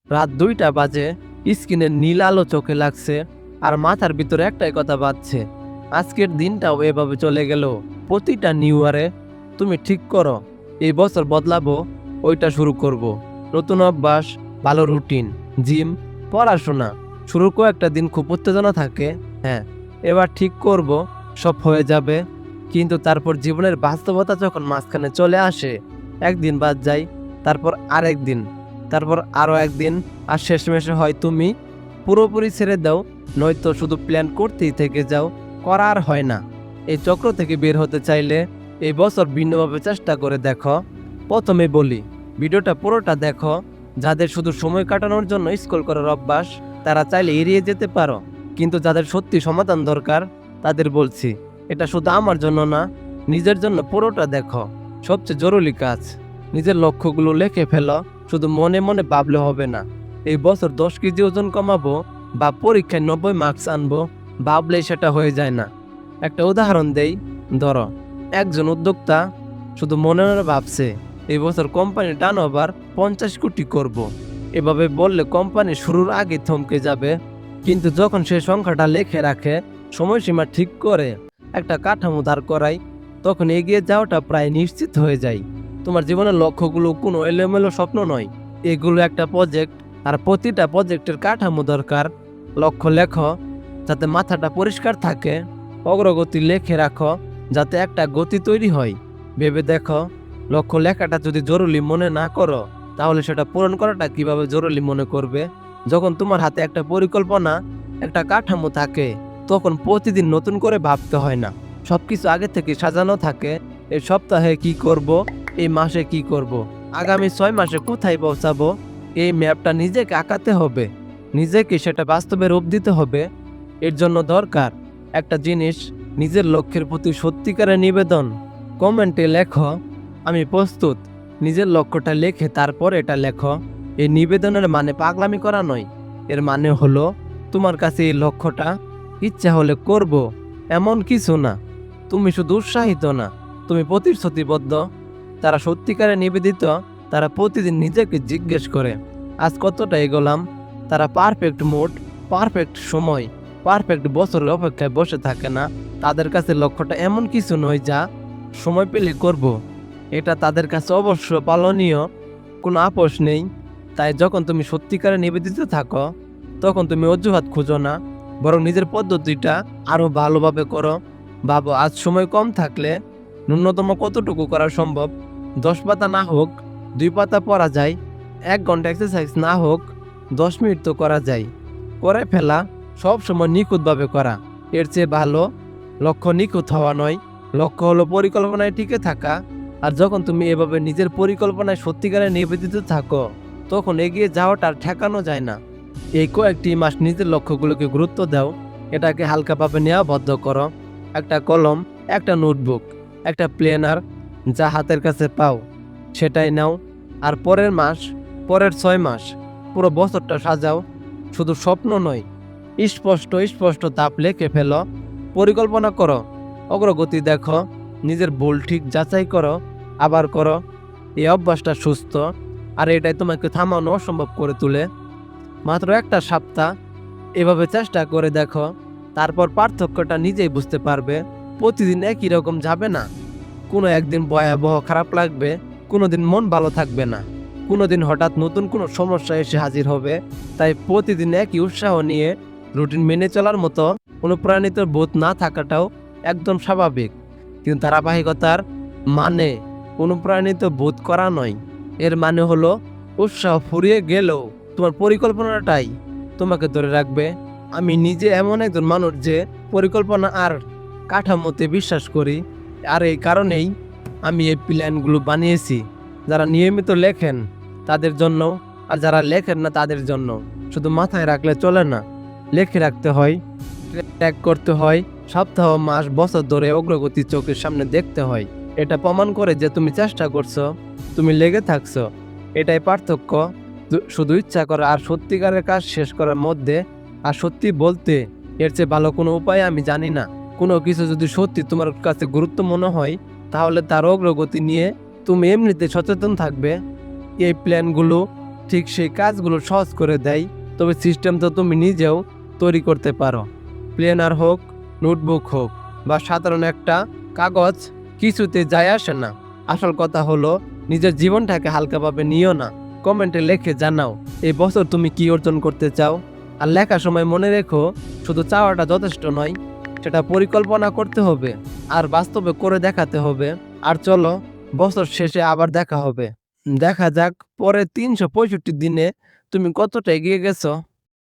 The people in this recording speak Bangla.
রাত 2টা বাজে, স্ক্রিনের নীল আলো চোখে লাগছে আর মাথার ভিতরে একটাই কথা বাজছে, আজকের দিনটাও এভাবে চলে গেল। প্রতিটা নিউ ইয়ারে তুমি ঠিক করো এই বছর বদলাবো, ওইটা শুরু করব। নতুন অভ্যাস, ভালো রুটিন, জিম, পড়াশোনা। শুরুর কয়েকটা দিন খুব উত্তেজনা থাকে, হ্যাঁ এবার ঠিক করব, সব হয়ে যাবে। কিন্তু তারপর জীবনের বাস্তবতা যখন মাঝখানে চলে আসে, একদিন বাদ যায়, তারপর আরেক দিন, তারপর আরও একদিন, আর শেষমেশে হয় তুমি পুরোপুরি ছেড়ে দাও, নয়তো শুধু প্ল্যান করতেই থেকে যাও, করা আর হয় না। এই চক্র থেকে বের হতে চাইলে এই বছর ভিন্নভাবে চেষ্টা করে দেখো। প্রথমে বলি, ভিডিওটা পুরোটা দেখো। যাদের শুধু সময় কাটানোর জন্য স্ক্রল করার অভ্যাস, তারা চাইলে এড়িয়ে যেতে পারো। কিন্তু যাদের সত্যি সমাধান দরকার, তাদের বলছি, এটা শুধু আমার জন্য না, নিজের জন্য পুরোটা দেখো। সবচেয়ে জরুরি কাজ, নিজের লক্ষ্যগুলো লিখে ফেলো। শুধু মনে মনে ভাবলে হবে না। এই বছর 10 কেজি ওজন কমাবো বা পরীক্ষায় 90 মার্কস আনবো, ভাবলেই সেটা হয়ে যায় না। একটা উদাহরণ দেই, ধরো একজন উদ্যোক্তা শুধু মনে মনে ভাবছে এই বছর কোম্পানির টার্নওভার 50 কোটি করব। এভাবে বললে কোম্পানি শুরুর আগে থমকে যাবে। কিন্তু যখন সে সংখ্যাটা লিখে রাখে, সময়সীমা ঠিক করে, একটা কাঠামো দাঁড় করায়, তখন এগিয়ে যাওয়াটা প্রায় নিশ্চিত হয়ে যায়। তোমার জীবনের লক্ষ্যগুলো কোনো এলোমেলো স্বপ্ন নয়, এগুলো একটা প্রজেক্ট। আর প্রতিটা প্রজেক্টের কাঠামো দরকার। লক্ষ্য লেখো যাতে মাথাটা পরিষ্কার থাকে, অগ্রগতি লেখে রাখো যাতে একটা গতি তৈরি হয়। ভেবে দেখো, লক্ষ্য লেখাটা যদি জরুরি মনে না করো, তাহলে সেটা পূরণ করাটা কিভাবে জরুরি মনে করবে? যখন তোমার হাতে একটা পরিকল্পনা, একটা কাঠামো থাকে, তখন প্রতিদিন নতুন করে ভাবতে হয় না। সবকিছু আগে থেকে সাজানো থাকে। এই সপ্তাহে কি করব, এই মাসে কি করব, আগামী 6 মাসে কোথায় পৌঁছাবো, এই ম্যাপটা নিজেকে আঁকাতে হবে, নিজেকে সেটা বাস্তবে রূপ দিতে হবে। এর জন্য দরকার একটা জিনিস, নিজের লক্ষ্যের প্রতি সত্যিকারের নিবেদন। কমেন্টে লেখো আমি প্রস্তুত। নিজের লক্ষ্যটা লেখে তারপর এটা লেখো। এই নিবেদনের মানে পাগলামি করা নয়, এর মানে হলো তোমার কাছে এই লক্ষ্যটা, ইচ্ছা হলে করব এমন কিছু না। তুমি শুধু উৎসাহিত না, তুমি প্রতিশ্রুতিবদ্ধ। তারা সত্যিকারে নিবেদিত, তারা প্রতিদিন নিজেকে জিজ্ঞেস করে আজ কতটা এগোলাম। তারা পারফেক্ট মুড, পারফেক্ট সময়, পারফেক্ট বছরের অপেক্ষায় বসে থাকে না। তাদের কাছে লক্ষ্যটা এমন কিছু নয় যা সময় পেলে করব, এটা তাদের কাছে অবশ্য পালনীয়, কোনো আপোষ নেই। তাই যখন তুমি সত্যিকারে নিবেদিত থাকো, তখন তুমি অজুহাত খুঁজো না, বরং নিজের পদ্ধতিটা আরও ভালোভাবে করো। ভাবো আজ সময় কম থাকলে ন্যূনতম কতটুকু করা সম্ভব। 10 পাতা না হোক 2 পাতা পড়া যায়, 1 ঘন্টা এক্সারসাইজ না হোক 10 মিনিট তো করা যায়। করে ফেলা, সব সময় নিখুঁতভাবে করা, এর চেয়ে ভালো। লক্ষ্য নিখুঁত হওয়া নয়, লক্ষ্য হলো পরিকল্পনায় টিকে থাকা। আর যখন তুমি এভাবে নিজের পরিকল্পনায় সত্যিকারে নিবেদিত থাকো, তখন এগিয়ে যাওয়াটা আর ঠেকানো যায় না। এই কয়েকটি মাস নিজের লক্ষ্যগুলোকে গুরুত্ব দাও, এটাকে হালকাভাবে নেওয়া বদ্ধ করো। একটা কলম, একটা নোটবুক, একটা প্ল্যানার, যা হাতের কাছে পাও সেটাই নাও। আর পরের মাস, পরের 6 মাস, পুরো বছরটা সাজাও। শুধু স্বপ্ন নয়, স্পষ্ট স্পষ্ট ধাপ লিখে ফেলো। পরিকল্পনা করো, অগ্রগতি দেখো, নিজের ভুল ঠিক যাচাই করো, আবার করো। এই অভ্যাসটা সুস্থ, আর এটাই তোমাকে থামানো অসম্ভব করে তোলে। মাত্র একটা সপ্তাহ এভাবে চেষ্টা করে দেখো, তারপর পার্থক্যটা নিজেই বুঝতে পারবে। প্রতিদিন একই রকম যাবে না, কোনো একদিন ভয়াবহ খারাপ লাগবে, কোনো দিন মন ভালো থাকবে না, কোনো দিন হঠাৎ নতুন কোনো সমস্যা এসে হাজির হবে। তাই প্রতিদিন একই উৎসাহ নিয়ে রুটিন মেনে চলার মতো অনুপ্রাণিত বোধ না থাকাটাও একদম স্বাভাবিক। কিন্তু ধারাবাহিকতার মানে অনুপ্রাণিত বোধ করা নয়, এর মানে হলো উৎসাহ ফুরিয়ে গেলেও তোমার পরিকল্পনাটাই তোমাকে ধরে রাখবে। আমি নিজে এমন একজন মানুষ যে পরিকল্পনা আর কাঠামোতে বিশ্বাস করি, আর এই কারণেই আমি এই প্ল্যানগুলো বানিয়েছি। যারা নিয়মিত লেখেন তাদের জন্য, আর যারা লেখেন না তাদের জন্য। শুধু মাথায় রাখলে চলে না, লিখে রাখতে হয়, ট্র্যাক করতে হয়, সপ্তাহ, মাস, বছর ধরে অগ্রগতি চোখের সামনে দেখতে হয়। এটা প্রমাণ করে যে তুমি চেষ্টা করছো, তুমি লেগে থাকছো। এটাই পার্থক্য শুধু ইচ্ছা করা আর সত্যিকারের কাজ শেষ করার মধ্যে। আর সত্যি বলতে, এর চেয়ে ভালো কোনো উপায় আমি জানি না। কোনো কিছু যদি সত্যি তোমার কাছে গুরুত্ব মনে হয়, তাহলে তার অগ্রগতি নিয়ে তুমি এমনিতে সচেতন থাকবে। এই প্ল্যানগুলো ঠিক সেই কাজগুলো সহজ করে দেয়। তবে সিস্টেম তো তুমি নিজেও তৈরি করতে পারো। প্ল্যানার হোক, নোটবুক হোক বা সাধারণ একটা কাগজ, কিছুতে যায় আসে না। আসল কথা হলো নিজের জীবনটাকে হালকাভাবে নিও না। কমেন্টে লিখে জানাও এই বছর তুমি কি অর্জন করতে চাও। আর লেখার সময় মনে রেখো, শুধু চাওয়াটা যথেষ্ট নয়, সেটা পরিকল্পনা করতে হবে আর বাস্তবে করে দেখাতে হবে। আর চলো, বছর শেষে আবার দেখা হবে। দেখা যাক পরে 365 দিনে তুমি কতটা এগিয়ে গেছো।